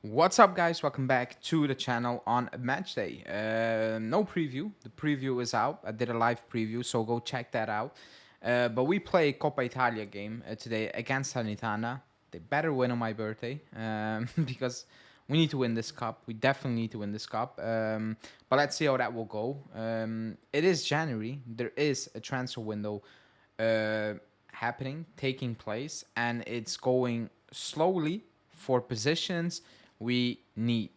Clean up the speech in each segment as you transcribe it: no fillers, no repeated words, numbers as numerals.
What's up, guys? Welcome back to the channel on match day. No preview. The preview is out. I did a live preview, so go check that out. But we play Coppa Italia game today against Salernitana. They better win on my birthday because we need to win this cup. We definitely need to win this cup. But let's see how that will go. It is January. There is a transfer window happening, taking place, and it's going slowly for positions we need.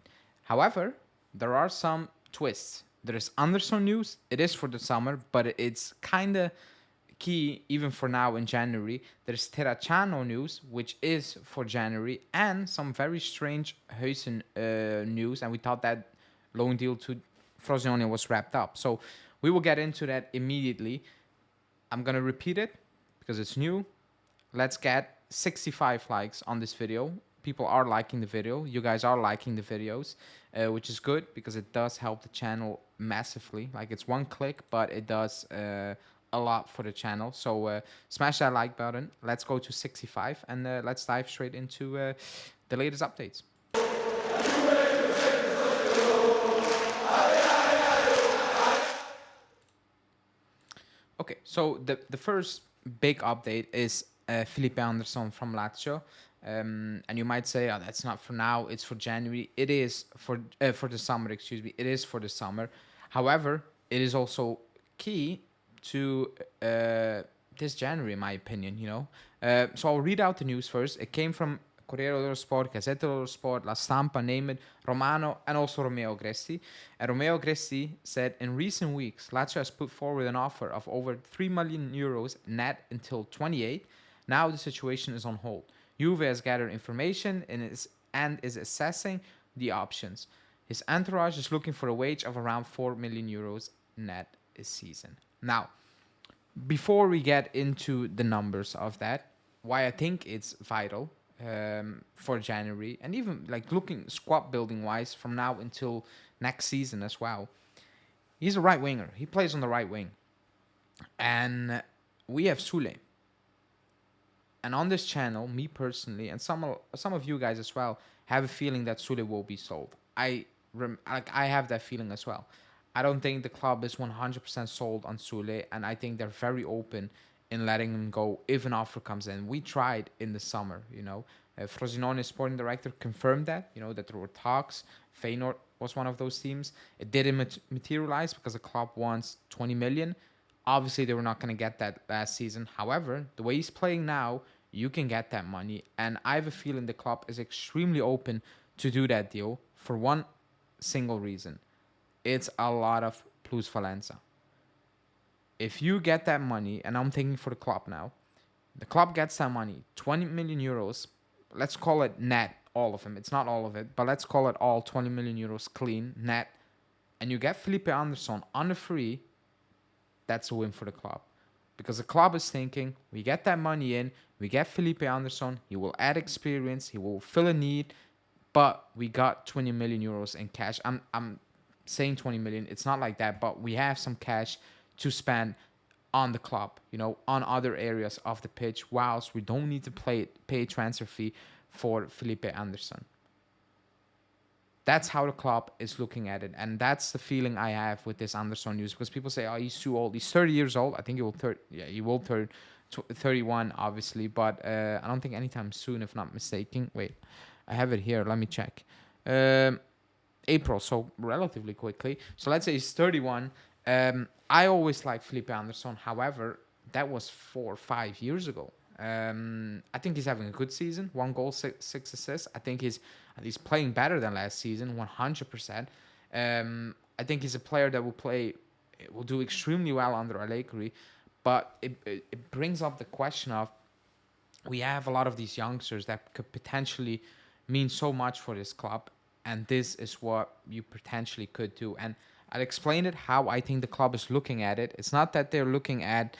However, there are some twists. There is Anderson news. It is for the summer, but it's kind of key even for now in January. There's Terracciano news, which is for January, and some very strange HUIJSEN news. And we thought that loan deal to Frosinone was wrapped up. So we will get into that immediately. I'm going to repeat it because it's new. Let's get 65 likes on this video. People are liking the video. You guys are liking the videos, which is good because it does help the channel massively. Like, it's one click, but it does a lot for the channel. So smash that like button. Let's go to 65 and let's dive straight into the latest updates. Okay, so the first big update is Felipe Anderson from Lazio. And you might say, oh, that's not for now, it's for January. It is for the summer, excuse me. It is for the summer. However, it is also key to this January, in my opinion, you know. So I'll read out the news first. It came from Corriere dello Sport, Gazzetta dello Sport, La Stampa, name it, Romano, and also Romeo Gresti. And Romeo Gresti said, in recent weeks, Lazio has put forward an offer of over 3 million euros net until 28. Now the situation is on hold. Juve has gathered information and is assessing the options. His entourage is looking for a wage of around 4 million euros net this season. Now, before we get into the numbers of that, why I think it's vital for January, and even like looking squad building wise from now until next season as well. He's a right winger. He plays on the right wing. And we have Sule. And on this channel, me personally, and some of you guys as well, have a feeling that Sule will be sold. I have that feeling as well. I don't think the club is 100% sold on Sule, and I think they're very open in letting him go if an offer comes in. We tried in the summer, you know. Frosinone sporting director confirmed that, you know, that there were talks. Feyenoord was one of those teams. It didn't materialize because the club wants 20 million. Obviously, they were not going to get that last season. However, the way he's playing now, you can get that money. And I have a feeling the club is extremely open to do that deal for one single reason. It's a lot of plusvalenza. If you get that money, and I'm thinking for the club now, the club gets that money, 20 million euros, let's call it net, all of them. It's not all of it, but let's call it all 20 million euros clean, net. And you get Felipe Anderson on the free, that's a win for the club. Because the club is thinking, we get that money in, we get Felipe Anderson, he will add experience, he will fill a need, but we got 20 million euros in cash. I'm saying 20 million, it's not like that, but we have some cash to spend on the club, you know, on other areas of the pitch, whilst we don't need to pay a transfer fee for Felipe Anderson. That's how the club is looking at it. And that's the feeling I have with this Anderson news. Because people say, oh, he's too old. He's 30 years old. I think he will turn 31, obviously. But I don't think anytime soon, if not mistaken. Wait, I have it here. Let me check. April, so relatively quickly. So let's say he's 31. I always liked Felipe Anderson. However, that was 4 or 5 years ago. I think he's having a good season. 1 goal, 6 assists. I think he's playing better than last season, 100%. I think he's a player that will do extremely well under Allegri. But it brings up the question of, we have a lot of these youngsters that could potentially mean so much for this club, and this is what you potentially could do. And I'll explain it how I think the club is looking at it. It's not that they're looking at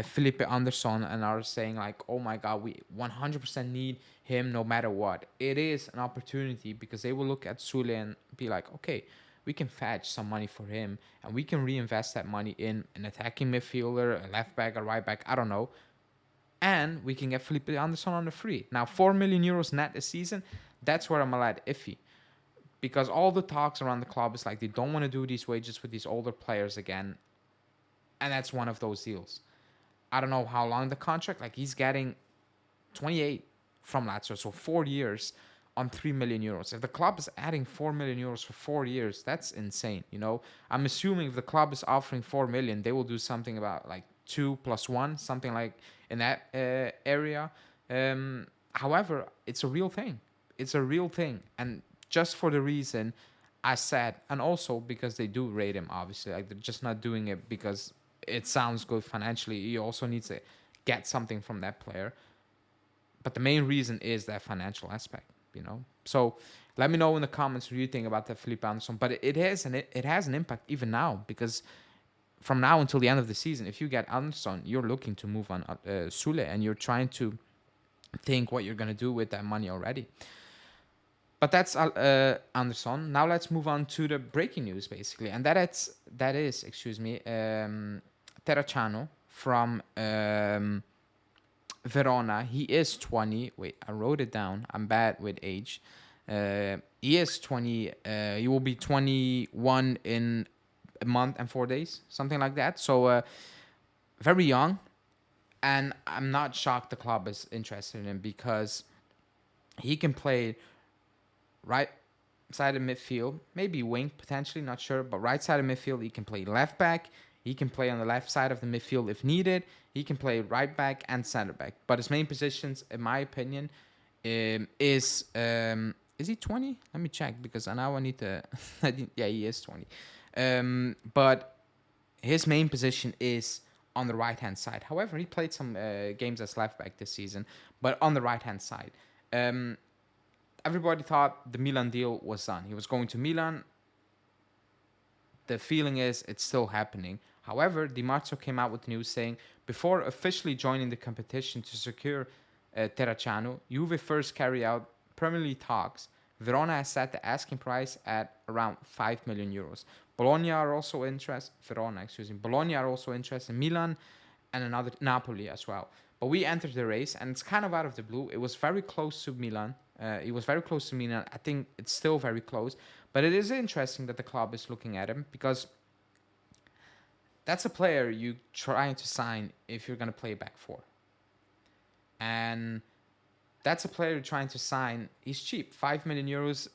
Felipe Anderson and are saying like, oh my God, we 100% need him no matter what. It is an opportunity because they will look at Sule and be like, okay, we can fetch some money for him and we can reinvest that money in an attacking midfielder, a left back, a right back, I don't know. And we can get Felipe Anderson on the free. Now, 4 million euros net a season, That's where I'm a lot iffy, because all the talks around the club is like they don't want to do these wages with these older players again, and that's one of those deals. I don't know how long the contract. Like he's getting 28 from Lazio, so 4 years on 3 million euros. If the club is adding 4 million euros for 4 years, that's insane. I'm assuming if the club is offering 4 million, they will do something about like 2 plus 1, something like in that area. However, it's a real thing. It's a real thing, and just for the reason I said, and also because they do rate him, obviously, like they're just not doing it because it sounds good financially. You also need to get something from that player, but the main reason is that financial aspect. So let me know in the comments what you think about that Felipe Anderson. But it has an impact even now, because from now until the end of the season, if you get Anderson, you're looking to move on Sule, and you're trying to think what you're gonna do with that money already. But that's Anderson. Now let's move on to the breaking news, basically, and that is excuse me, Terracciano from Verona. He is 20. Wait, I wrote it down. I'm bad with age. He is 20. He will be 21 in a month and 4 days, something like that. So very young, and I'm not shocked the club is interested in him, because he can play right side of midfield, maybe wing potentially, not sure, but right side of midfield. He can play left back. He can play on the left side of the midfield if needed. He can play right back and center back. But his main positions, in my opinion, is he 20? Let me check, because now I need to. Yeah, he is 20. But his main position is on the right hand side. However, he played some games as left back this season, but on the right hand side. Everybody thought the Milan deal was done. He was going to Milan. The feeling is it's still happening. However, Di Marzio came out with news saying before officially joining the competition to secure Terracciano, Juve first carry out preliminary talks. Verona has set the asking price at around 5 million euros. Bologna are also interested. Verona, excuse me. Bologna are also interested. Milan and another Napoli as well. But we entered the race, and it's kind of out of the blue. It was very close to Milan. It was very close to Milan. I think it's still very close. But it is interesting that the club is looking at him, because that's a player you trying to sign if you're going to play back four. And that's a player you're trying to sign. He's cheap. 5 million euros.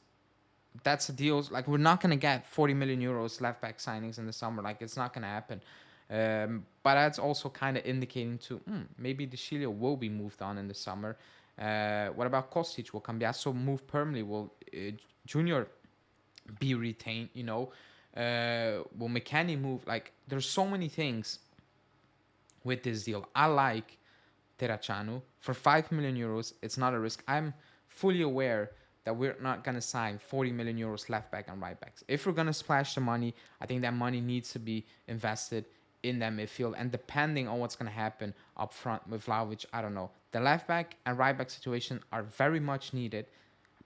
That's a deal. Like, we're not going to get 40 million euros left back signings in the summer. Like, it's not going to happen. But that's also kind of indicating to maybe De Sciglio will be moved on in the summer. What about Kostic? Will Cambiasso move permanently? Will Junior be retained? Will McKennie move? Like, there's so many things with this deal. I like Terracciano for 5 million euros. It's not a risk. I'm fully aware that we're not going to sign 40 million euros left back and right backs. If we're going to splash the money, I think that money needs to be invested in that midfield. And depending on what's going to happen up front with Vlahovic, I don't know. The left back and right back situation are very much needed,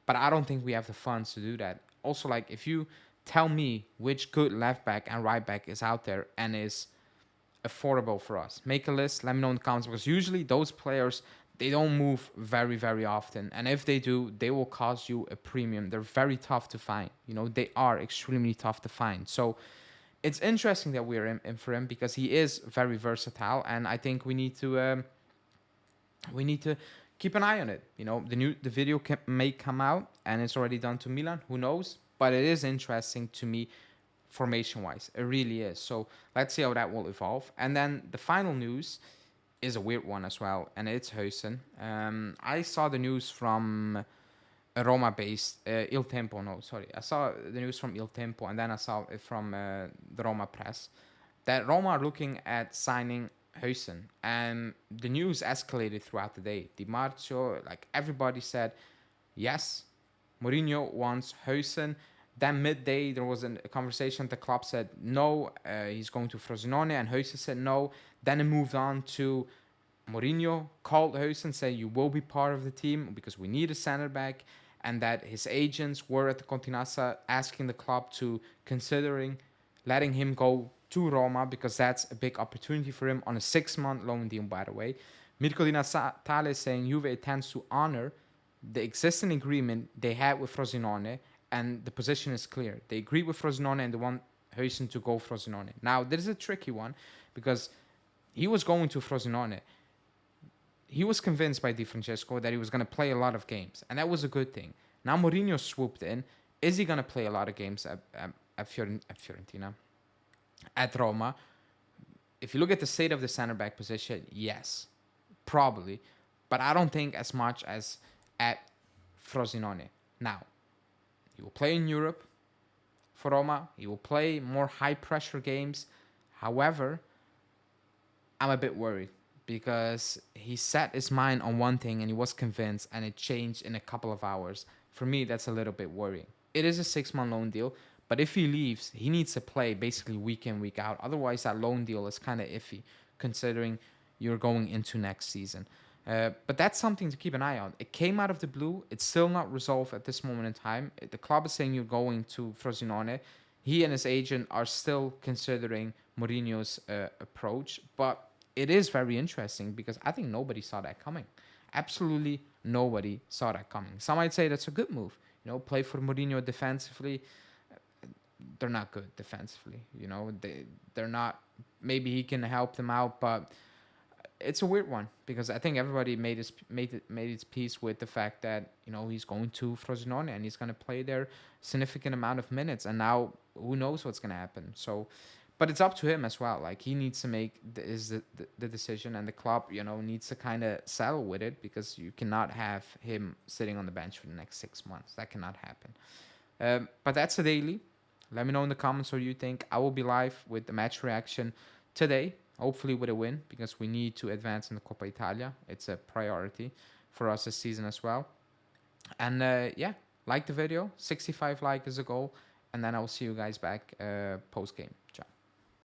but I don't think we have the funds to do that. Also, like, if you tell me which good left back and right back is out there and is affordable for us, make a list, let me know in the comments, because usually those players, they don't move very, very often. And if they do, they will cost you a premium. They're very tough to find. They are extremely tough to find. So it's interesting that we're in for him, because he is very versatile, and I think we need to keep an eye on it. The video may come out and it's already done to Milan. Who knows? But it is interesting to me, formation-wise. It really is. So let's see how that will evolve. And then the final news is a weird one as well, and it's HUIJSEN. I saw the news from Roma-based Il Tempo. No, sorry. I saw the news from Il Tempo, and then I saw it from the Roma press, that Roma are looking at signing HUIJSEN. And the news escalated throughout the day. Di Marzio, like, everybody said, yes, Mourinho wants HUIJSEN. Then midday, there was a conversation. The club said no, he's going to Frosinone, and HUIJSEN said no. Then it moved on to Mourinho called HUIJSEN, said you will be part of the team because we need a center back, and that his agents were at the Continassa asking the club to considering letting him go to Roma, because that's a big opportunity for him on a 6-month loan deal, by the way. Mirko Di Natale is saying Juve intends to honor the existing agreement they had with Frosinone, and the position is clear. They agreed with Frosinone and they want HUIJSEN to go Frosinone. Now, there's a tricky one because he was going to Frosinone. He was convinced by Di Francesco that he was going to play a lot of games, and that was a good thing. Now Mourinho swooped in. Is he going to play a lot of games at Fiorentina? At Roma? If you look at the state of the center back position, yes, probably. But I don't think as much as at Frosinone. Now, he will play in Europe for Roma. He will play more high pressure games. However, I'm a bit worried because he set his mind on one thing and he was convinced and it changed in a couple of hours. For me, that's a little bit worrying. It is a 6-month loan deal, but if he leaves, he needs to play basically week in, week out. Otherwise, that loan deal is kind of iffy considering you're going into next season. But that's something to keep an eye on. It came out of the blue. It's still not resolved at this moment in time. The club is saying you're going to Frosinone. He and his agent are still considering Mourinho's approach, but it is very interesting because I think nobody saw that coming. Absolutely nobody saw that coming. Some might say that's a good move. Play for Mourinho defensively. They're not good defensively. They're not. Maybe he can help them out, but it's a weird one because I think everybody made its peace with the fact that he's going to Frosinone and he's going to play there significant amount of minutes, and now who knows what's going to happen. So, but it's up to him as well. Like, he needs to make the decision, and the club needs to kind of settle with it because you cannot have him sitting on the bench for the next 6 months. That cannot happen. But that's the daily. Let me know in the comments what you think. I will be live with the match reaction today, hopefully with a win, because we need to advance in the Coppa Italia. It's a priority for us this season as well. And yeah, like the video. 65 likes is a goal. And then I will see you guys back post-game. Ciao.